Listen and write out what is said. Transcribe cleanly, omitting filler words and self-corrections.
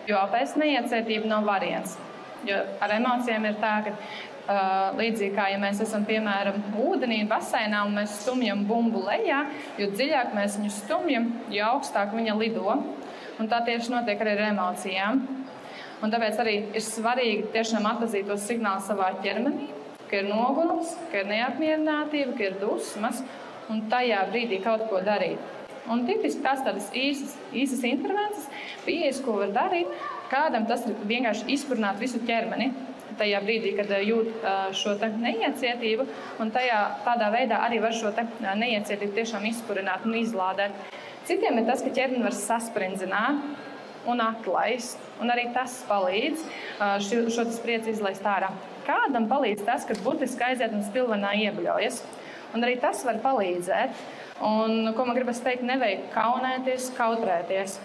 Jo pēc neiecietība nav variants. Jo ar emocijām ir tā, ka līdzīgi kā ja mēs esam, piemēram, ūdenī, baseinā un mēs stumjam bumbu lejā, jo dziļāk mēs viņu stumjam, jo augstāk viņa lido. Un tā tieši notiek arī ar emocijām. Un tāpēc arī ir svarīgi tiešām atzīt tos signālus savā ķermenī, ka ir nogurums, ka ir neapmierinātība, ka ir dusmas, un tajā brīdī kaut ko darīt. Un tipiski tās tādas īsas intervences, pieejas, ko var darīt, kādam tas ir vienkārši izpurināt visu ķermeni. Tajā brīdī, kad jūt šo neiecietību, un tādā veidā arī var šo neiecietību tiešām izpurināt un izlādēt. Citiem ir tas, ka ķermeni var sasprindzināt un atlaist, un arī tas palīdz šo spriedzi izlaist ārā. Kādam palīdz tas, kad burtiski aiziet un spilvenā iebļaujas, un arī tas var palīdzēt. Un, ko man gribas teikt, nevajag kaunēties, kautrēties.